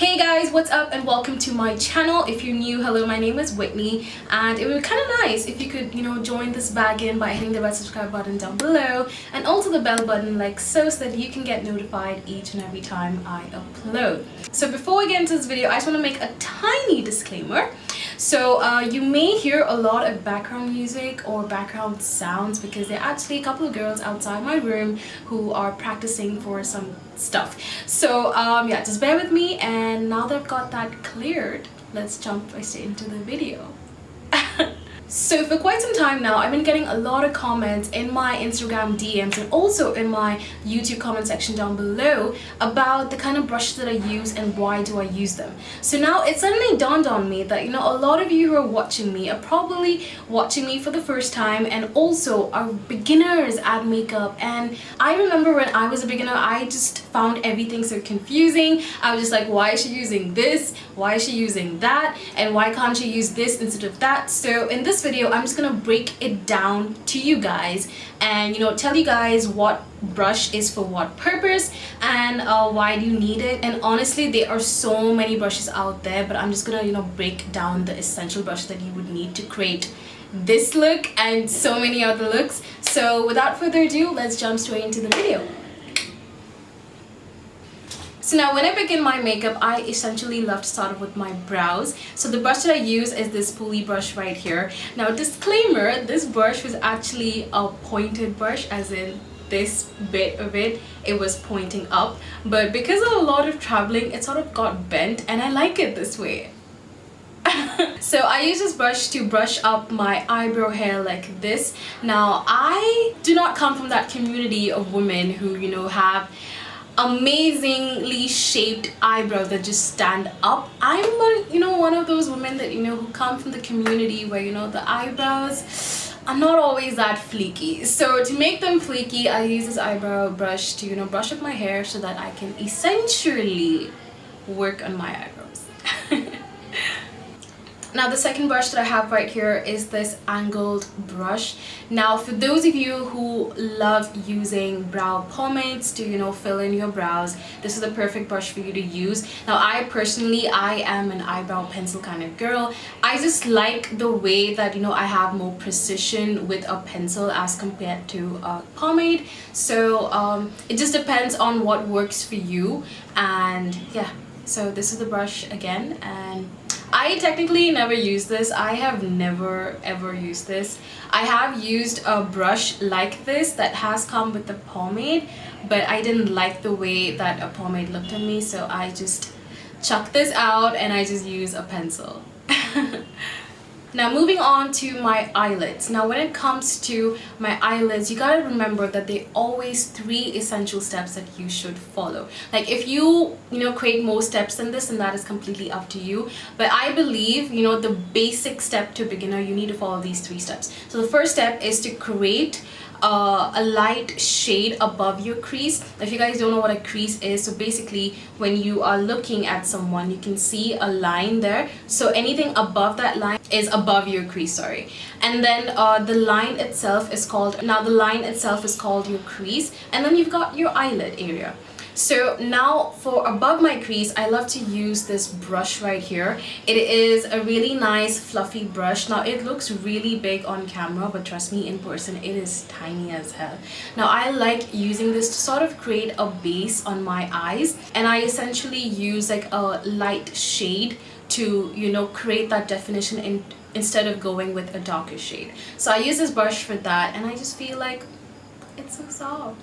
Hey guys, what's up and welcome to my channel. If you're new, hello, my name is Whitney, and it would be kind of nice if you could, join this bargain by hitting the red subscribe button down below and also the bell button like so that you can get notified each and every time I upload. So before we get into this video, I just want to make a tiny disclaimer. So you may hear a lot of background music or background sounds because there are actually a couple of girls outside my room who are practicing for some stuff. So yeah, just bear with me, and now that I've got that cleared, let's jump right straight into the video. So for quite some time now, I've been getting a lot of comments in my Instagram DMs and also in my YouTube comment section down below about the kind of brushes that I use and why do I use them. So now it suddenly dawned on me that a lot of you who are watching me are probably watching me for the first time and also are beginners at makeup. And I remember when I was a beginner, I just found everything so confusing. I was just like, why is she using this? Why is she using that? And why can't she use this instead of that? So in this video, I'm just gonna break it down to you guys and tell you guys what brush is for what purpose and why do you need it. And honestly, there are so many brushes out there, but I'm just gonna break down the essential brush that you would need to create this look and so many other looks. So without further ado, let's jump straight into the video. So now when I begin my makeup, I essentially love to start off with my brows. So the brush that I use is this pulley brush right here. Now disclaimer, this brush was actually a pointed brush, as in this bit of it was pointing up. But because of a lot of traveling, it sort of got bent and I like it this way. So I use this brush to brush up my eyebrow hair like this. Now I do not come from that community of women who have amazingly shaped eyebrows that just stand up. I'm one of those women that who come from the community where the eyebrows are not always that fleeky. So to make them fleeky, I use this eyebrow brush to brush up my hair so that I can essentially work on my eyebrows. Now the second brush that I have right here is this angled brush. Now for those of you who love using brow pomades to fill in your brows, this is the perfect brush for you to use. Now I am an eyebrow pencil kind of girl. I just like the way that I have more precision with a pencil as compared to a pomade. So it just depends on what works for you. And yeah, so this is the brush again, and I technically never use this. I have never ever used this. I have used a brush like this that has come with the pomade, but I didn't like the way that a pomade looked on me, so I just chucked this out and I just use a pencil. Now moving on to my eyelids. Now when it comes to my eyelids, you gotta remember that there are always 3 essential steps that you should follow. Like if you create more steps than this, then that is completely up to you. But I believe the basic step to a beginner, you need to follow these 3 steps. So the first step is to create a light shade above your crease. If you guys don't know what a crease is, so basically when you are looking at someone, you can see a line there. So anything above that line is above your crease, sorry. And then the line itself is called your crease, and then you've got your eyelid area. So now for above my crease, I love to use this brush right here. It is a really nice fluffy brush. Now it looks really big on camera, but trust me, in person it is tiny as hell. Now I like using this to sort of create a base on my eyes, and I essentially use like a light shade to create that definition instead of going with a darker shade. So I use this brush for that, and I just feel like it's so soft.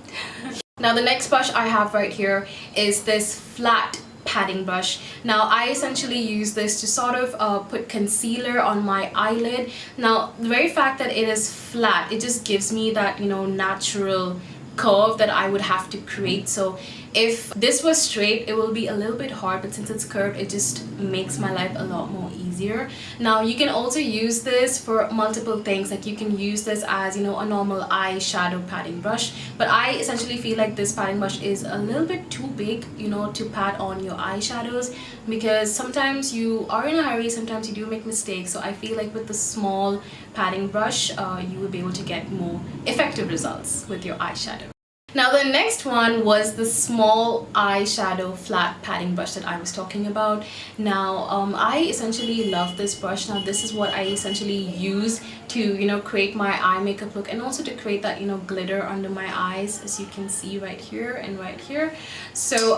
Now the next brush I have right here is this flat padding brush. Now I essentially use this to sort of put concealer on my eyelid. Now the very fact that it is flat, it just gives me that natural curve that I would have to create. So if this was straight, it will be a little bit hard, but since it's curved, it just makes my life a lot more easier. Now you can also use this for multiple things. Like you can use this as a normal eyeshadow padding brush, but I essentially feel like this padding brush is a little bit too big to pat on your eyeshadows, because sometimes you are in a hurry, sometimes you do make mistakes. So I feel like with the small padding brush, you will be able to get more effective results with your eyeshadow. Now the next one was the small eyeshadow flat patting brush that I was talking about. Now I essentially love this brush. Now this is what I essentially use to, you know, create my eye makeup look, and also to create that, you know, glitter under my eyes, as you can see right here and right here. So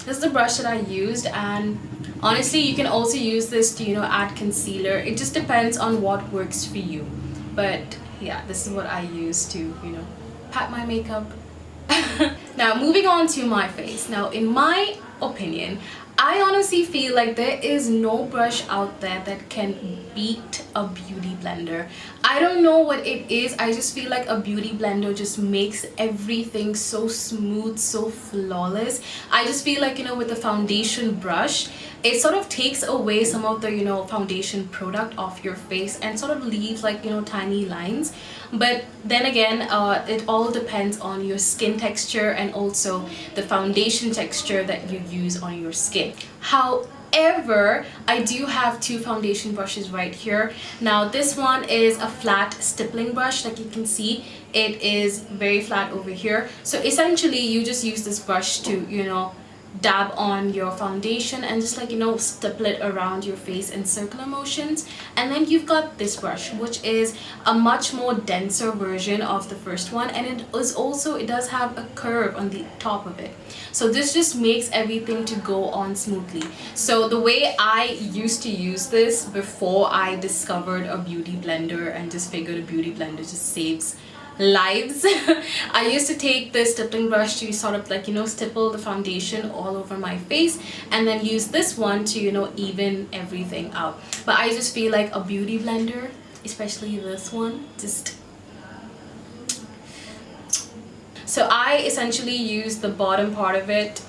this is the brush that I used, and honestly you can also use this to, you know, add concealer. It just depends on what works for you. But yeah, this is what I use to, you know, pat my makeup. Now moving on to my face. Now in my opinion, I honestly feel like there is no brush out there that can beat a beauty blender. I don't know what it is, I just feel like a beauty blender just makes everything so smooth, so flawless. I just feel like, you know, with the foundation brush, it sort of takes away some of the, you know, foundation product off your face and sort of leaves like, you know, tiny lines. But then again, it all depends on your skin texture and also the foundation texture that you use on your skin. However, I do have two foundation brushes right here. Now this one is a flat stippling brush. Like you can see, it is very flat over here. So essentially you just use this brush to, you know, dab on your foundation and just like, you know, stipple it around your face in circular motions. And then you've got this brush, which is a much more denser version of the first one, and it is also, it does have a curve on the top of it. So this just makes everything to go on smoothly. So the way I used to use this before I discovered a beauty blender and just figured a beauty blender just saves lives, I used to take this stippling brush to sort of like, you know, stipple the foundation all over my face, and then use this one to, you know, even everything out. But I just feel like a beauty blender, especially this one, just... So I essentially use the bottom part of it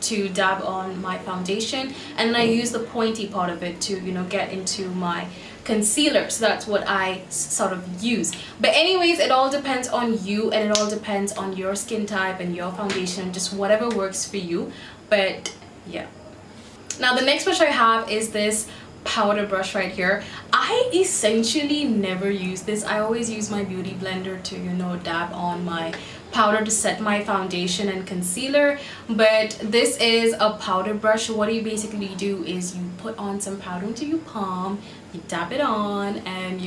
to dab on my foundation, and then I use the pointy part of it to, you know, get into my concealer. So that's what I sort of use. But anyways, it all depends on you, and it all depends on your skin type and your foundation, just whatever works for you. But yeah. Now the next brush I have is this powder brush right here. I essentially never use this. I always use my beauty blender to, you know, dab on my powder to set my foundation and concealer. But this is a powder brush. What you basically do is you put on some powder into your palm, you dab it on, and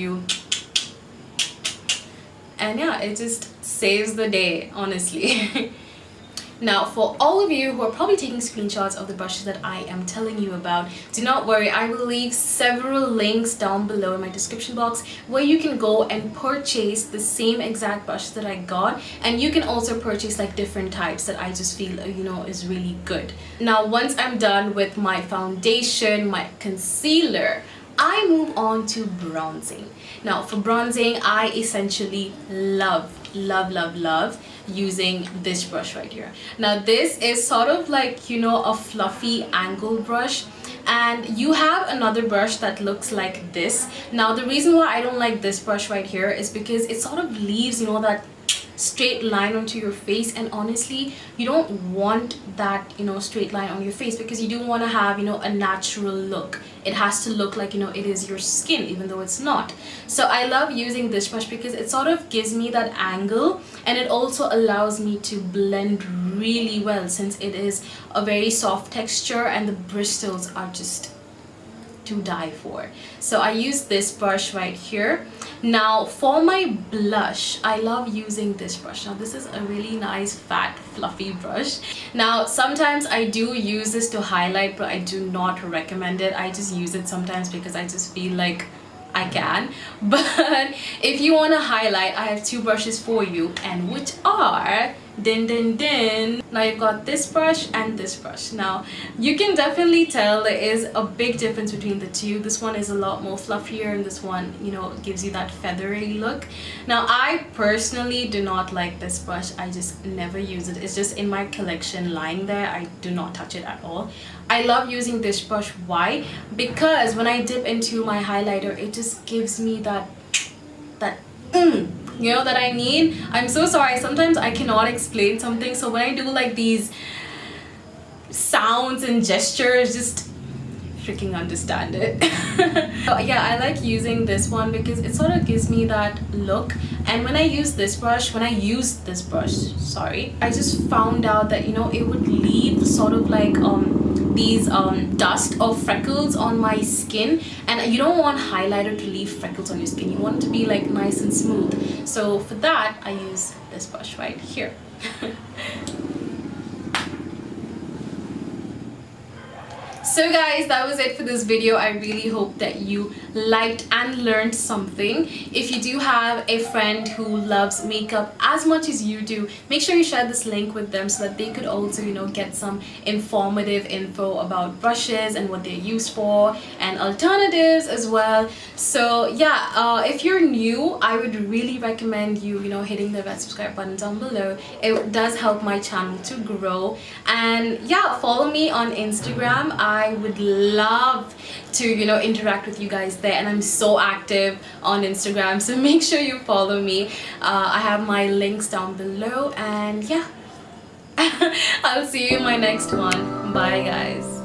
yeah, it just saves the day, honestly. Now for all of you who are probably taking screenshots of the brushes that I am telling you about, do not worry, I will leave several links down below in my description box where you can go and purchase the same exact brush that I got, and you can also purchase like different types that I just feel, you know, is really good. Now once I'm done with my foundation, my concealer, I move on to bronzing. Now for bronzing, I essentially love using this brush right here. Now this is sort of like, you know, a fluffy angle brush, and you have another brush that looks like this. Now the reason why I don't like this brush right here is because it sort of leaves, you know, that straight line onto your face, and honestly you don't want that, you know, straight line on your face, because you do want to have, you know, a natural look. It has to look like, you know, it is your skin, even though it's not. So I love using this brush because it sort of gives me that angle, and it also allows me to blend really well, since it is a very soft texture and the bristles are just to die for. So I use this brush right here. Now for my blush, I love using this brush. Now this is a really nice fat fluffy brush. Now sometimes I do use this to highlight, but I do not recommend it. I just use it sometimes because I just feel like I can. But if you want to highlight, I have two brushes for you, and which are now you've got this brush and this brush. Now you can definitely tell there is a big difference between the two. This one is a lot more fluffier, and this one, you know, gives you that feathery look. Now I personally do not like this brush. I just never use it. It's just in my collection lying there. I do not touch it at all. I love using this brush. Why? Because when I dip into my highlighter, it just gives me that you know, that I need. I'm so sorry, sometimes I cannot explain something, so when I do like these sounds and gestures, just freaking understand it. So yeah, I like using this one because it sort of gives me that look, And when I used this brush, sorry, I just found out that, you know, it would leave sort of like these dust or freckles on my skin, and you don't want highlighter to leave freckles on your skin. You want it to be like nice and smooth. So for that, I use this brush right here. So guys, that was it for this video. I really hope that you liked and learned something. If you do have a friend who loves makeup as much as you do, make sure you share this link with them so that they could also, you know, get some informative info about brushes and what they're used for and alternatives as well. So yeah, if you're new, I would really recommend you, you know, hitting the red subscribe button down below. It does help my channel to grow. And yeah, follow me on Instagram. I would love to, you know, interact with you guys there, and I'm so active on Instagram, so make sure you follow me. I have my links down below, and yeah, I'll see you in my next one. Bye guys.